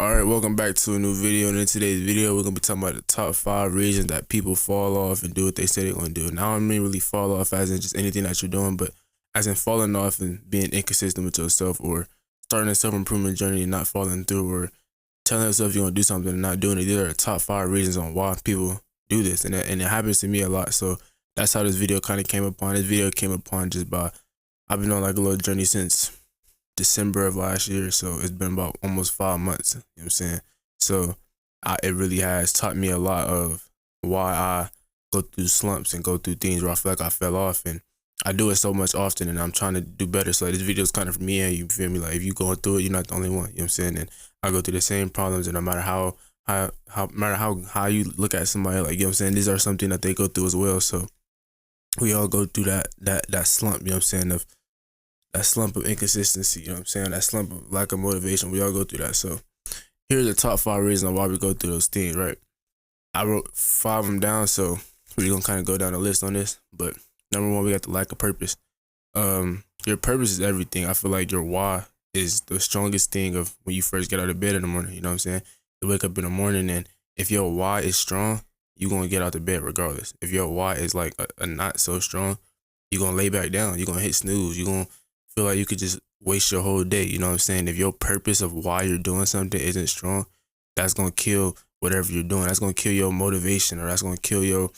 Alright, welcome back to a new video. And in today's video, we're gonna be talking about the top 5 reasons that people fall off and do what they say they're gonna do. Now, I don't mean really fall off as in just anything that you're doing, but as in falling off and being inconsistent with yourself, or starting a self-improvement journey and not following through, or telling yourself you're gonna do something and not doing it. These are the top 5 reasons on why people do this, and it happens to me a lot. So that's how this video kind of came upon. This video came upon just by I've been on like a little journey since December of last year, so it's been about almost 5 months. You know what I'm saying? So it really has taught me a lot of why I go through slumps and go through things where I feel like I fell off, and I do it so much often, and I'm trying to do better. So like, this video is kind of for me and you. Feel me? Like, if you going through it, you're not the only one. You know what I'm saying? And I go through the same problems, and no matter how you look at somebody, like, you know what I'm saying, these are something that they go through as well. So we all go through that slump. You know what I'm saying? Of that slump of inconsistency, you know what I'm saying? That slump of lack of motivation. We all go through that. So here's the top 5 reasons why we go through those things, right? I wrote 5 of them down, so we're gonna kind of go down the list on this. But number 1, we got the lack of purpose. Your purpose is everything. I feel like your why is the strongest thing of when you first get out of bed in the morning. You know what I'm saying? You wake up in the morning, and if your why is strong, you're gonna get out of bed regardless. If your why is like a not so strong, you're gonna lay back down. You're gonna hit snooze. You're gonna feel like you could just waste your whole day. You know what I'm saying? If your purpose of why you're doing something isn't strong, that's gonna kill whatever you're doing. That's gonna kill your motivation, or that's gonna kill your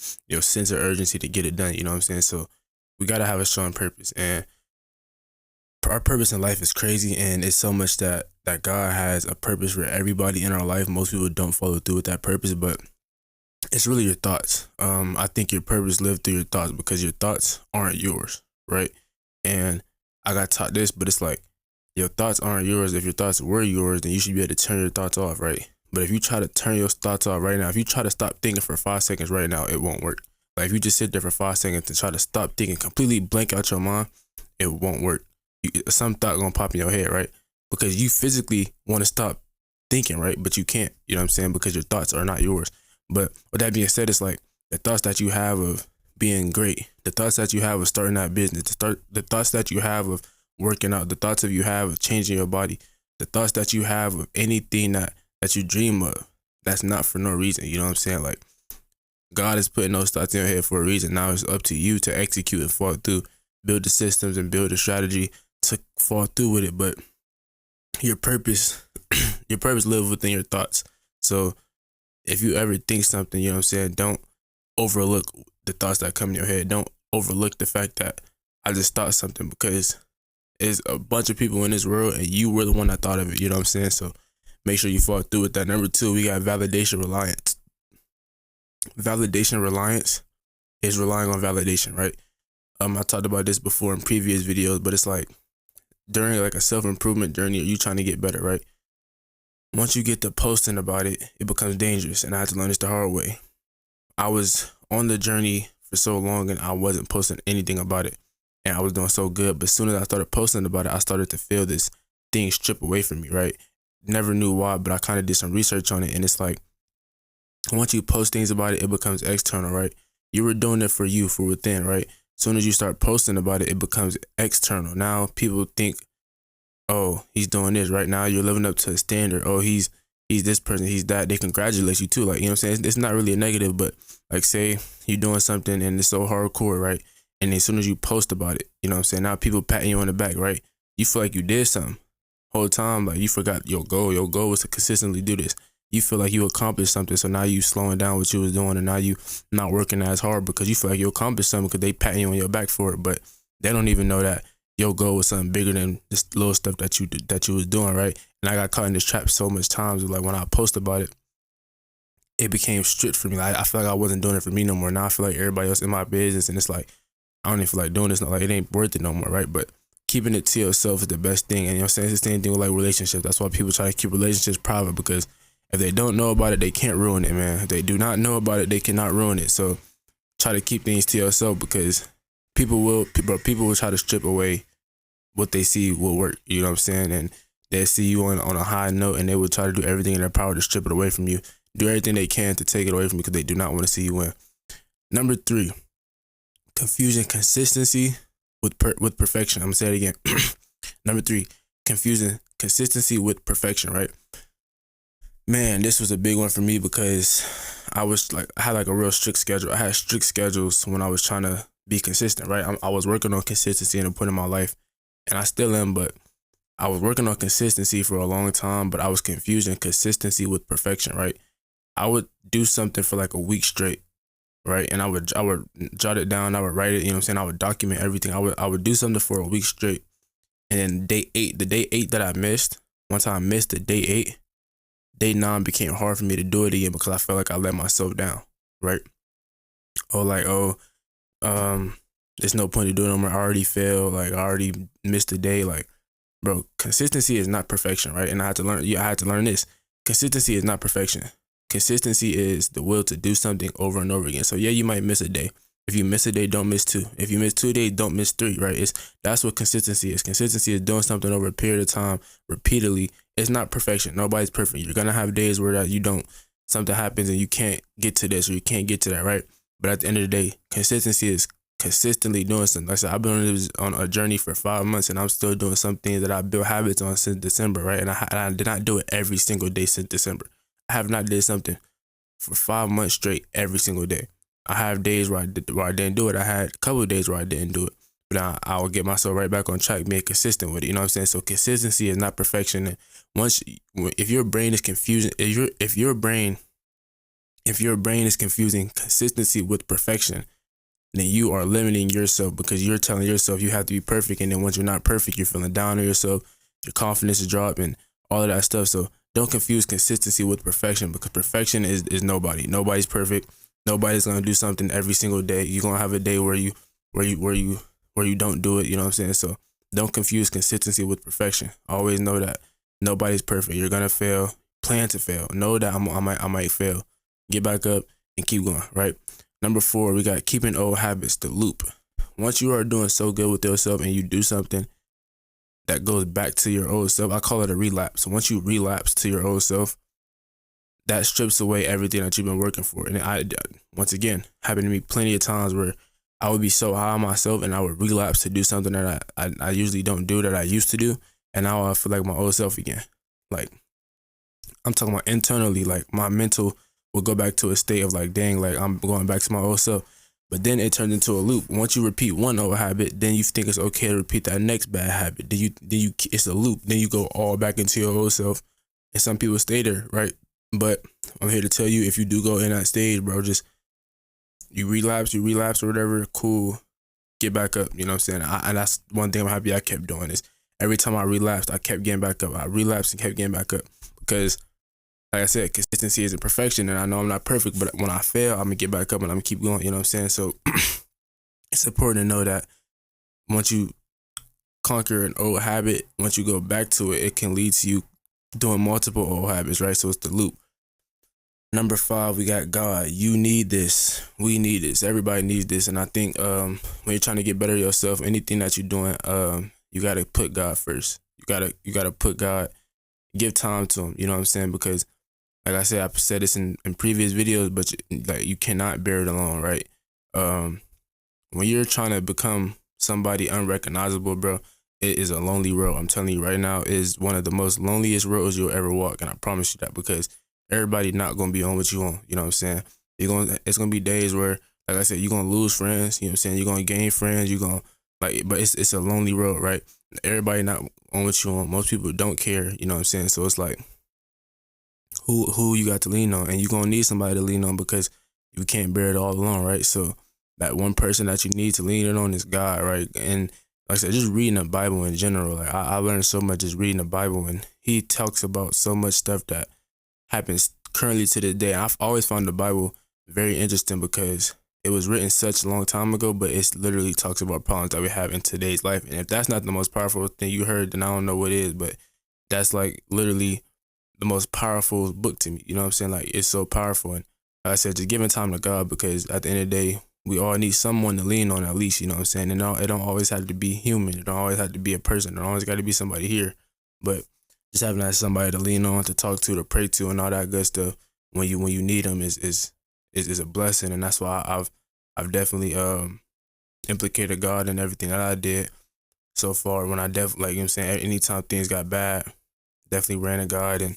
sense of urgency to get it done. You know what I'm saying? So we gotta have a strong purpose, and our purpose in life is crazy, and it's so much that God has a purpose for everybody in our life. Most people don't follow through with that purpose, but it's really your thoughts. I think your purpose lives through your thoughts, because your thoughts aren't yours, right? And I got taught this, but it's like, your thoughts aren't yours. If your thoughts were yours, then you should be able to turn your thoughts off, right? But if you try to turn your thoughts off right now, if you try to stop thinking for 5 seconds right now, it won't work. Like, if you just sit there for 5 seconds and try to stop thinking, completely blank out your mind, it won't work. Some thought gonna pop in your head, right? Because you physically want to stop thinking, right? But you can't, you know what I'm saying? Because your thoughts are not yours. But with that being said, it's like the thoughts that you have of being great, the thoughts that you have of starting that business, the thoughts that you have of working out, the thoughts of you have of changing your body, the thoughts that you have of anything that you dream of, that's not for no reason. You know what I'm saying? Like, God is putting those thoughts in your head for a reason. Now it's up to you to execute and follow through, build the systems and build the strategy to fall through with it. But your purpose, your purpose lives within your thoughts. So if you ever think something, you know what I'm saying, don't overlook the thoughts that come in your head. Don't overlook the fact that I just thought something, because there's a bunch of people in this world, and you were the one that thought of it. You know what I'm saying? So make sure you follow through with that. Number 2, we got validation reliance. Validation reliance is relying on validation, right? I talked about this before in previous videos, but it's like, during like a self-improvement journey, you trying to get better, right? Once you get to posting about it, it becomes dangerous, and I had to learn this the hard way. I was on the journey for so long, and I wasn't posting anything about it, and I was doing so good. But as soon as I started posting about it, I started to feel this thing strip away from me, right? Never knew why, but I kind of did some research on it, and it's like, once you post things about it, it becomes external, right? You were doing it for you, for within, right? As soon as you start posting about it, it becomes external. Now people think, oh, he's doing this right now. You're living up to a standard. Oh, he's this person, he's that. They congratulate you too. Like, you know what I'm saying? It's not really a negative, but like, say you're doing something and it's so hardcore, right? And as soon as you post about it, you know what I'm saying? Now people patting you on the back, right? You feel like you did something. Whole time, like, you forgot your goal. Your goal was to consistently do this. You feel like you accomplished something, so now you slowing down what you was doing, and now you not working as hard because you feel like you accomplished something because they patting you on your back for it, but they don't even know that your goal was something bigger than this little stuff that you was doing, right? And I got caught in this trap so much times. Like, when I post about it, it became strict for me. Like, I feel like I wasn't doing it for me no more. Now I feel like everybody else in my business, and it's like, I don't even feel like doing this. Not like, it ain't worth it no more, right? But keeping it to yourself is the best thing. And you know what I'm saying? It's the same thing with like relationships. That's why people try to keep relationships private, because if they don't know about it, they can't ruin it, man. If they do not know about it, they cannot ruin it. So try to keep things to yourself, because people will try to strip away what they see will work. You know what I'm saying? And they see you on a high note, and they will try to do everything in their power to strip it away from you. Do everything they can to take it away from you, because they do not want to see you win. Number 3, confusing consistency with perfection. I'm gonna say it again. Number 3, confusing consistency with perfection, right? Man, this was a big one for me because I had like a real strict schedule. I had strict schedules when I was trying to be consistent, right? I was working on consistency and a point in my life, and I still am, but I was working on consistency for a long time, but I was confusing consistency with perfection, right? I would do something for like a week straight, right? And I would jot it down, I would write it, you know what I'm saying? I would document everything. I would do something for a week straight. And then day 8 that I missed, once I missed the day 8, day 9 became hard for me to do it again because I felt like I let myself down, right? Or like, um, there's no point to doing it no more. I already failed, like I already missed a day. Like, bro, consistency is not perfection, right? And I had to learn. Yeah, I had to learn this. Consistency is not perfection. Consistency is the will to do something over and over again. So yeah, you might miss a day. If you miss a day, don't miss 2. If you miss 2 days, don't miss 3. Right? That's what consistency is. Consistency is doing something over a period of time repeatedly. It's not perfection. Nobody's perfect. You're gonna have days where that you don't. Something happens and you can't get to this or you can't get to that. Right? But at the end of the day, consistency is consistently doing something. Like I said, I've been on a journey for 5 months and I'm still doing some things that I built habits on since December, right? And I did not do it every single day since December. I have not did something for 5 months straight every single day. I have days where I didn't do it. I had a couple of days where I didn't do it. But I will get myself right back on track, being consistent with it. You know what I'm saying? So consistency is not perfection. And if your brain is confusing, if your brain is confusing consistency with perfection, then you are limiting yourself because you're telling yourself you have to be perfect. And then once you're not perfect, you're feeling down on yourself, your confidence is dropping, all of that stuff. So don't confuse consistency with perfection because perfection is nobody. Nobody's perfect. Nobody's gonna do something every single day. You're gonna have a day where you don't do it. You know what I'm saying? So don't confuse consistency with perfection. Always know that nobody's perfect. You're gonna fail. Plan to fail. Know that I might fail. Get back up and keep going. Right. Number 4, we got keeping old habits, the loop. Once you are doing so good with yourself and you do something that goes back to your old self, I call it a relapse. Once you relapse to your old self, that strips away everything that you've been working for. And once again, happened to me plenty of times where I would be so high on myself and I would relapse to do something that I usually don't do that I used to do. And now I feel like my old self again. Like, I'm talking about internally, like my mental will go back to a state of like, dang, like I'm going back to my old self. But then it turns into a loop. Once you repeat one old habit, then you think it's okay to repeat that next bad habit. It's a loop. Then you go all back into your old self. And some people stay there, right? But I'm here to tell you, if you do go in that stage, bro, just you relapse or whatever, cool, get back up. You know what I'm saying? And that's one thing I'm happy I kept doing is every time I relapsed, I kept getting back up. I relapsed and kept getting back up because, like I said, consistency isn't perfection, and I know I'm not perfect, but when I fail, I'm gonna get back up and I'm gonna keep going. You know what I'm saying? So it's important to know that once you conquer an old habit, once you go back to it, it can lead to you doing multiple old habits, right? So it's the loop. Number 5, we got God. You need this. We need this. Everybody needs this. And I think when you're trying to get better yourself, anything that you're doing, you gotta put God first. You gotta put God, give time to him. You know what I'm saying? Because like I said, I've said this in previous videos, but like you cannot bear it alone, right? When you're trying to become somebody unrecognizable, bro, it is a lonely road. I'm telling you right now, it is one of the most loneliest roads you'll ever walk, and I promise you that because everybody not gonna be on what you on. You know what I'm saying? It's gonna be days where, like I said, you're gonna lose friends. You know what I'm saying? You're gonna gain friends. You're gonna but it's a lonely road, right? Everybody not on what you on. Most people don't care. You know what I'm saying? So it's like, who you got to lean on, and you're gonna need somebody to lean on because you can't bear it all alone, right? So that one person that you need to lean on is God, right? And like I said, just reading the Bible in general, like I learned so much just reading the Bible, and he talks about so much stuff that happens currently to this day. I've always found the Bible very interesting because it was written such a long time ago, but it literally talks about problems that we have in today's life. And if that's not the most powerful thing you heard, then I don't know what is. But that's like literally the most powerful book to me. You know what I'm saying? Like, it's so powerful. And like I said, just giving time to God, because at the end of the day, we all need someone to lean on at least. You know what I'm saying? And it don't always have to be human. It don't always have to be a person. It don't always got to be somebody here. But just having that somebody to lean on, to talk to pray to, and all that good stuff when you need them is a blessing. And that's why I've definitely implicated God in everything that I did so far. When I like, you know what I'm saying, anytime things got bad, definitely ran to God and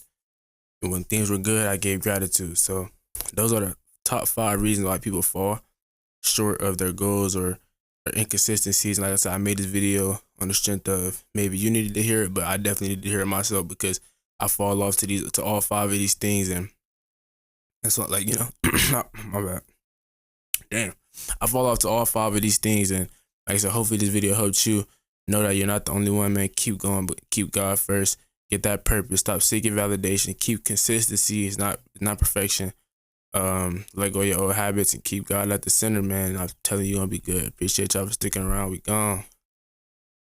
And when things were good, I gave gratitude. So those are the top 5 reasons why people fall short of their goals or inconsistencies. And like I said, I made this video on the strength of maybe you needed to hear it, but I definitely need to hear it myself because I fall off to all 5 of these things, and that's what, like, my bad. Damn, I fall off to all 5 of these things, and like I said, hopefully this video helped you know that you're not the only one, man. Keep going, but keep God first. Get that purpose. Stop seeking validation. Keep consistency. It's not perfection. Let go of your old habits and keep God at the center, man. I'm telling you, you're gonna be good. Appreciate y'all for sticking around. We gone.